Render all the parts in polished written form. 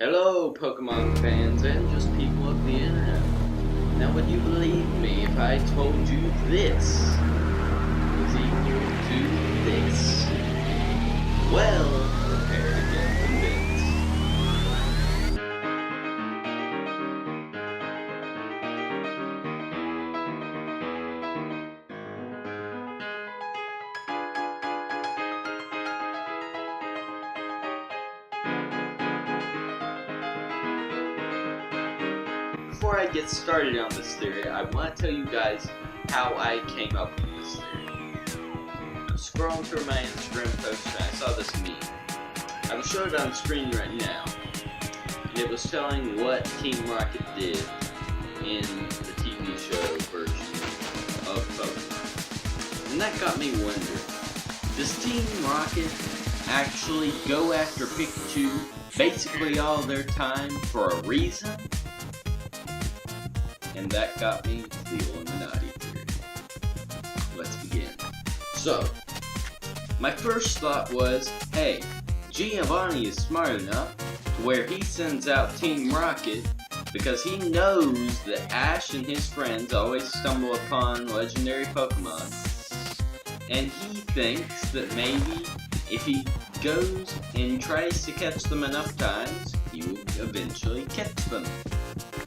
Hello, Pokemon fans and just people of the internet. Now, would you believe me if I told you this was equal to this? Well, prepare to get convinced. Before I get started on this theory, I want to tell you guys how I came up with this theory. I'm scrolling through my Instagram post and I saw this meme. I will show it on screen right now. And it was telling what Team Rocket did in the TV show version of Pokemon. And that got me wondering, does Team Rocket actually go after Pikachu basically all their time for a reason? And that got me to the Illuminati theory. Let's begin. So, my first thought was, hey, Giovanni is smart enough to where he sends out Team Rocket because he knows that Ash and his friends always stumble upon legendary Pokemon. And he thinks that maybe if he goes and tries to catch them enough times, he will eventually catch them.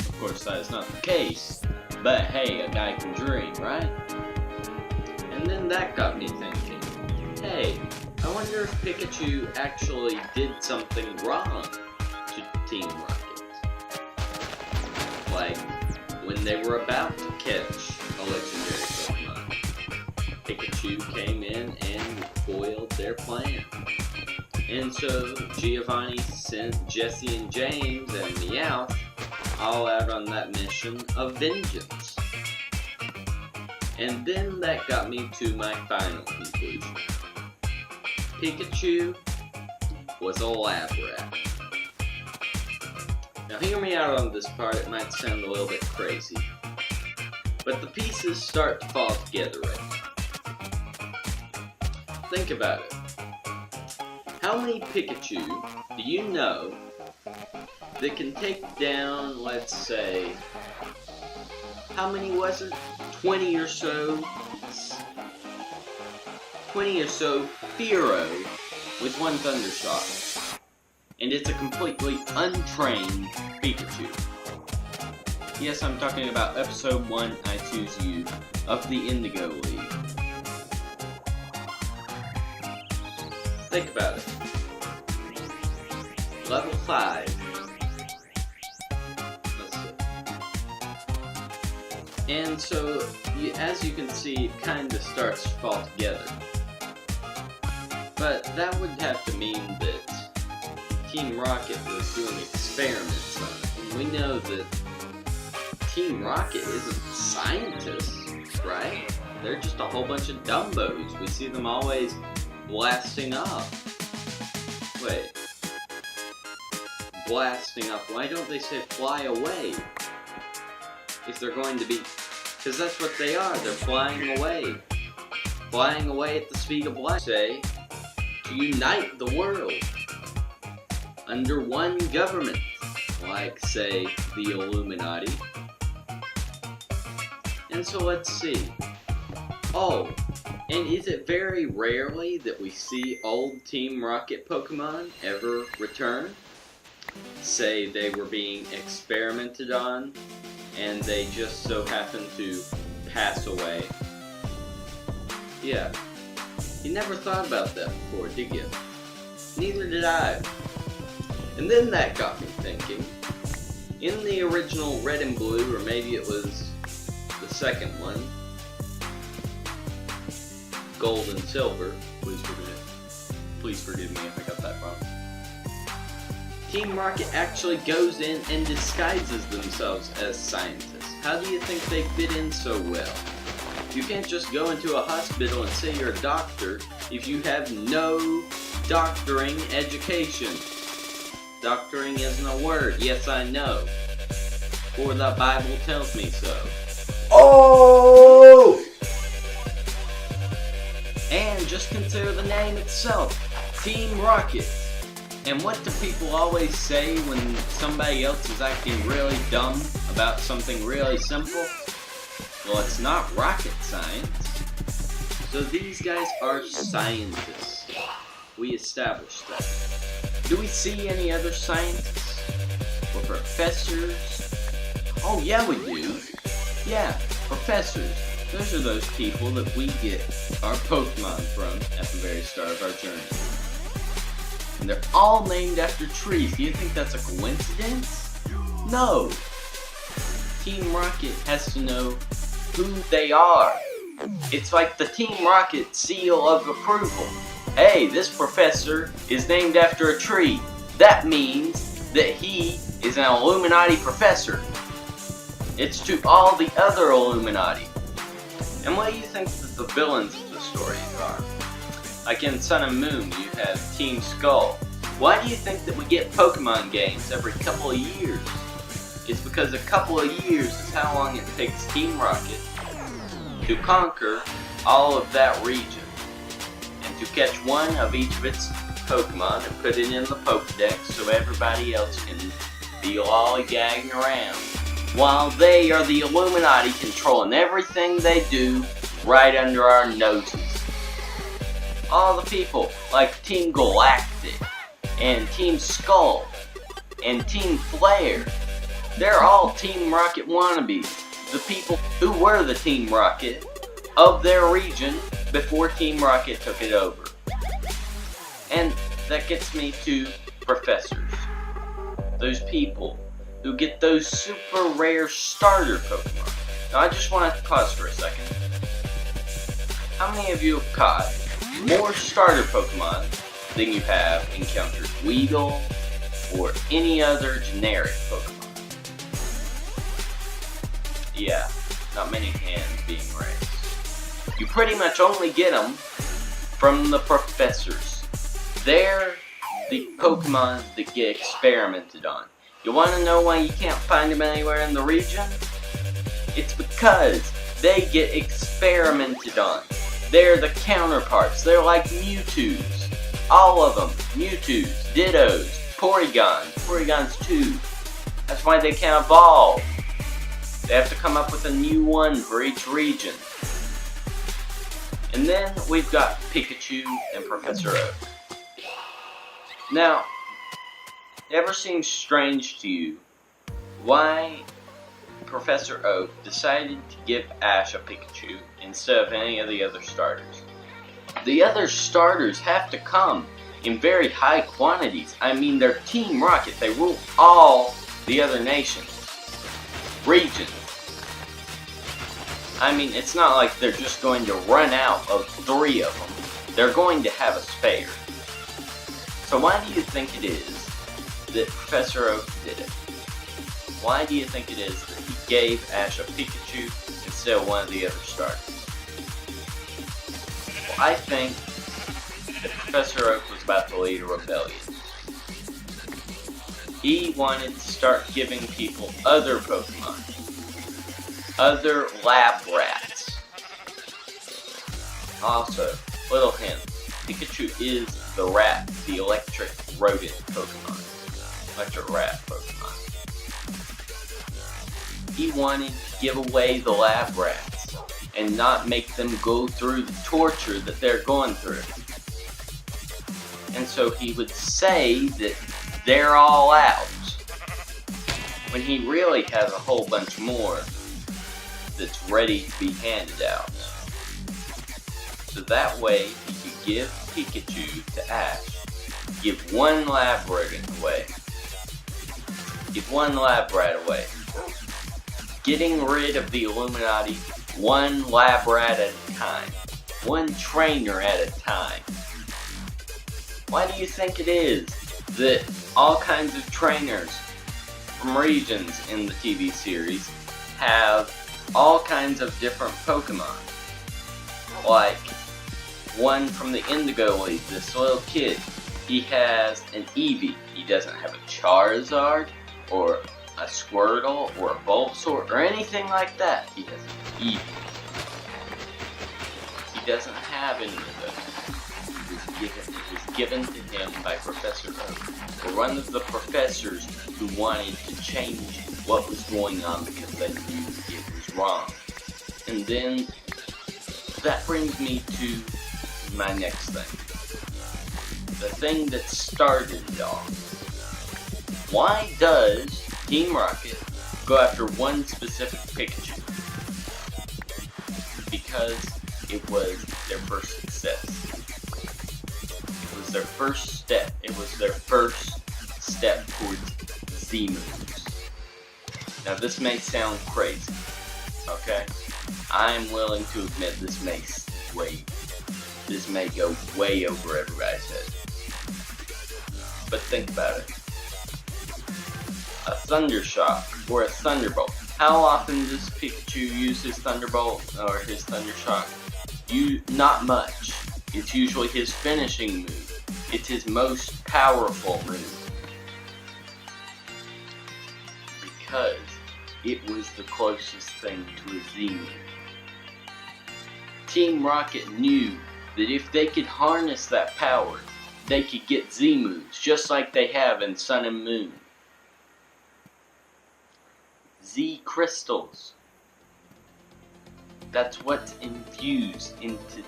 Of course, that is not the case, but hey, a guy can dream, right? And then that got me thinking, hey, I wonder if Pikachu actually did something wrong to Team Rocket. Like, when they were about to catch a legendary Pokemon, Pikachu came in and foiled their plan. And so, Giovanni sent Jesse and James and Meowth all out on that mission of vengeance. And then that got me to my final conclusion. Pikachu was a lab rat. Now hear me out on this part, it might sound a little bit crazy, but the pieces start to fall together right now. Think about it. How many Pikachu do you know that can take down, let's say, how many was it? 20 or so Fearow with one Thunder Shot. And it's a completely untrained Pikachu. Yes, I'm talking about episode 1, I Choose You, of the Indigo League. Think about it. Level 5. And so, as you can see, it kind of starts to fall together. But that would have to mean that Team Rocket was doing experiments on it. And we know that Team Rocket isn't scientists, right? They're just a whole bunch of dumbos. We see them always blasting off. Wait. Blasting off. Why don't they say fly away? If they're going to be, because that's what they are, they're flying away at the speed of light, say, to unite the world under one government, like, say, the Illuminati. And so let's see. Oh, and is it very rarely that we see old Team Rocket Pokemon ever return? Say they were being experimented on, and they just so happen to pass away. Yeah. You never thought about that before, did you? Neither did I. And then that got me thinking. In the original Red and Blue, or maybe it was the second one, Gold and Silver, please forgive me if I got that wrong. Team Rocket actually goes in and disguises themselves as scientists. How do you think they fit in so well? You can't just go into a hospital and say you're a doctor if you have no doctoring education. Doctoring isn't a word, yes I know. For the Bible tells me so. Oh! And just consider the name itself, Team Rocket. And what do people always say when somebody else is acting really dumb about something really simple? Well, it's not rocket science. So these guys are scientists. We established that. Do we see any other scientists? Or professors? Oh yeah, we do. Yeah, professors. Those are those people that we get our Pokemon from at the very start of our journey. And they're all named after trees. Do you think that's a coincidence? No. Team Rocket has to know who they are. It's like the Team Rocket seal of approval. Hey, this professor is named after a tree. That means that he is an Illuminati professor. It's to all the other Illuminati. And what do you think that the villains of the story are? Like in Sun and Moon, you have Team Skull. Why do you think that we get Pokemon games every couple of years? It's because a couple of years is how long it takes Team Rocket to conquer all of that region. And to catch one of each of its Pokemon and put it in the Pokedex so everybody else can be lollygagging around. While they are the Illuminati controlling everything they do right under our noses. All the people like Team Galactic and Team Skull and Team Flare, they're all Team Rocket wannabes. The people who were the Team Rocket of their region before Team Rocket took it over. And that gets me to professors. Those people who get those super rare starter Pokemon. Now I just want to pause for a second. How many of you have caught more starter Pokemon than you have encountered Weedle or any other generic Pokemon? Yeah, not many hands being raised. You pretty much only get them from the professors. They're the Pokemon that get experimented on. You want to know why you can't find them anywhere in the region? It's because they get experimented on. They're the counterparts. They're like Mewtwo's. All of them. Mewtwo's, Dittos, Porygons. Porygons too. That's why they can't evolve. They have to come up with a new one for each region. And then we've got Pikachu and Professor Oak. Now, ever seems strange to you why Professor Oak decided to give Ash a Pikachu instead of any of the other starters? The other starters have to come in very high quantities. I mean, they're Team Rocket. They rule all the other nations, regions. I mean, it's not like they're just going to run out of 3 of them. They're going to have a spare. So why do you think it is that Professor Oak did it? Why do you think it is that he gave Ash a Pikachu instead of one of the other starters? Well, I think that Professor Oak was about to lead a rebellion. He wanted to start giving people other Pokemon. Other lab rats. Also, little hint, Pikachu is the rat, the electric rodent Pokemon. Electric rat Pokemon. He wanted to give away the lab rats and not make them go through the torture that they're going through. And so he would say that they're all out, when he really has a whole bunch more that's ready to be handed out. So that way he could give Pikachu to Ash, give one lab rodent away, give one lab rat away, getting rid of the Illuminati one lab rat at a time, one trainer at a time. Why do you think it is that all kinds of trainers from regions in the TV series have all kinds of different Pokemon? Like one from the Indigo League, this little kid, he has an Eevee. He doesn't have a Charizard or a Squirtle or a Bulbasaur or anything like that. He has an Eevee. He doesn't have any of those. He was given to him by Professor Oak, or one of the professors who wanted to change what was going on because they knew it was wrong. And then that brings me to my next thing. The thing that started it all. Why does Team Rocket go after one specific Pikachu? Because it was their first success. It was their first step. It was their first step towards Z moves. Now this may sound crazy, okay? I'm willing to admit this may go way over everybody's head. But think about it. A Thunder Shock or a Thunderbolt. How often does Pikachu use his Thunderbolt or his Thunder Shock? Not much. It's usually his finishing move. It's his most powerful move. Because it was the closest thing to a Z move. Team Rocket knew that if they could harness that power, they could get Z moves, just like they have in Sun and Moon. Z crystals. That's what's infused into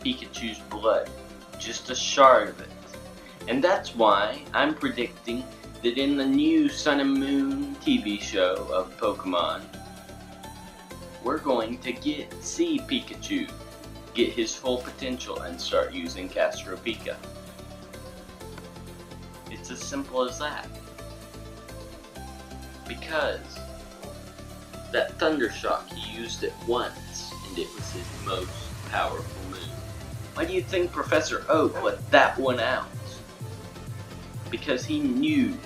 Pikachu's blood. Just a shard of it. And that's why I'm predicting that in the new Sun and Moon TV show of Pokemon, we're going to see Pikachu get his full potential and start using Castro Pika. It's as simple as that. Because that Thunder Shock, he used it once, and it was his most powerful move. Why do you think Professor Oak let that one out? Because he knew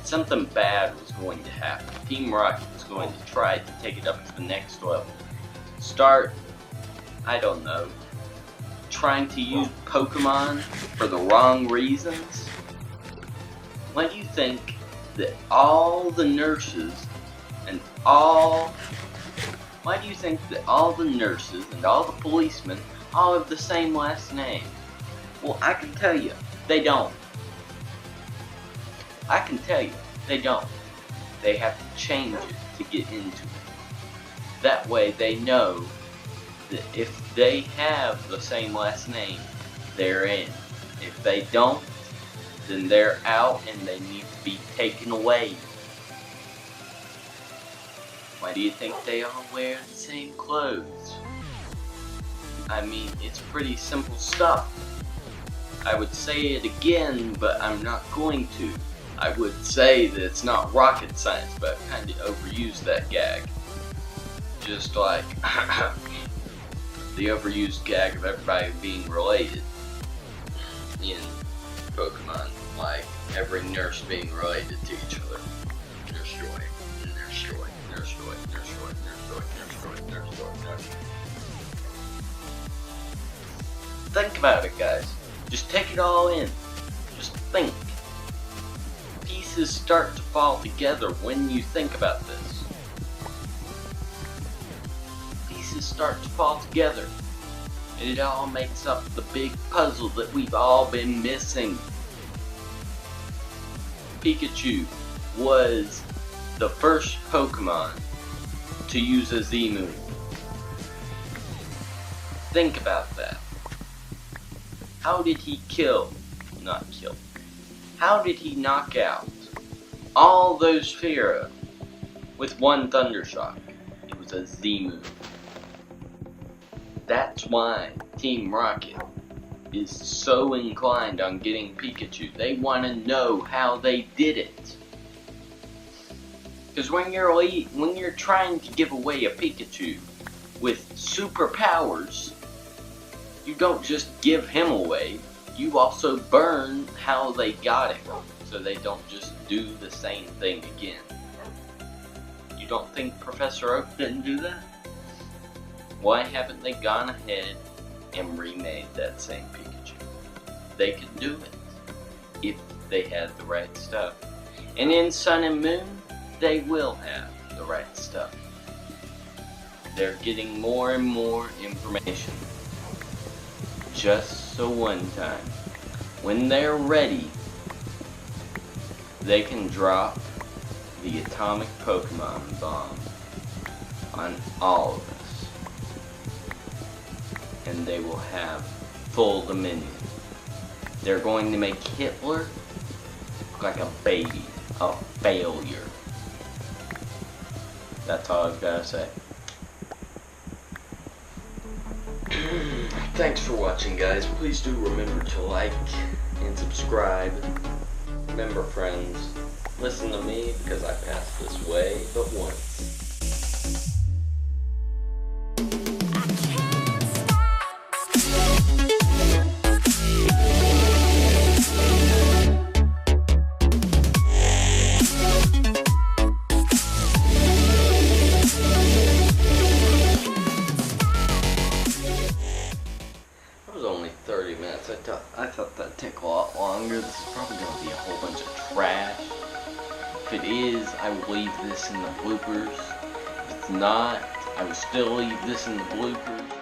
something bad was going to happen. Team Rocket was going to try to take it up to the next level. Start, I don't know, trying to use Pokemon for the wrong reasons? Why do you think that all the nurses and all the policemen all have the same last name? Well, I can tell you, they don't. They have to change it to get into it. That way they know that if they have the same last name, they're in. If they don't, then they're out and they need to be taken away. Why do you think they all wear the same clothes? I mean, it's pretty simple stuff. I would say it again, but I'm not going to. I would say that it's not rocket science, but I've kind of overused that gag. Just like the overused gag of everybody being related in Pokemon, like every nurse being related to each other. Nurse Joy, Nurse Joy, Nurse Joy, Nurse Joy, Nurse Joy, Nurse Joy, Nurse Joy, Nurse Joy. Think about it, guys. Just take it all in. Just think. Pieces start to fall together when you think about this. Pieces start to fall together, and it all makes up the big puzzle that we've all been missing. Pikachu was the first Pokemon to use a Z move. Think about that. How did he How did he knock out all those Fearow with one Thunder Shock? It was a Z move. That's why Team Rocket is so inclined on getting Pikachu. They want to know how they did it. Because when you're trying to give away a Pikachu with superpowers, you don't just give him away. You also burn how they got him, so they don't just do the same thing again. You don't think Professor Oak didn't do that? Why haven't they gone ahead and remade that same Pikachu? They could do it if they had the right stuff. And in Sun and Moon, they will have the right stuff. They're getting more and more information. Just so one time, when they're ready, they can drop the atomic Pokemon bomb on all of us. And they will have full dominion. They're going to make Hitler look like a baby, a failure. That's all I've got to say. Thanks for watching, guys. Please do remember to like and subscribe. Remember, friends, listen to me because I passed this way but once. Only 30 minutes. I thought that'd take a lot longer. This is probably going to be a whole bunch of trash. If it is, I will leave this in the bloopers. If it's not, I will still leave this in the bloopers.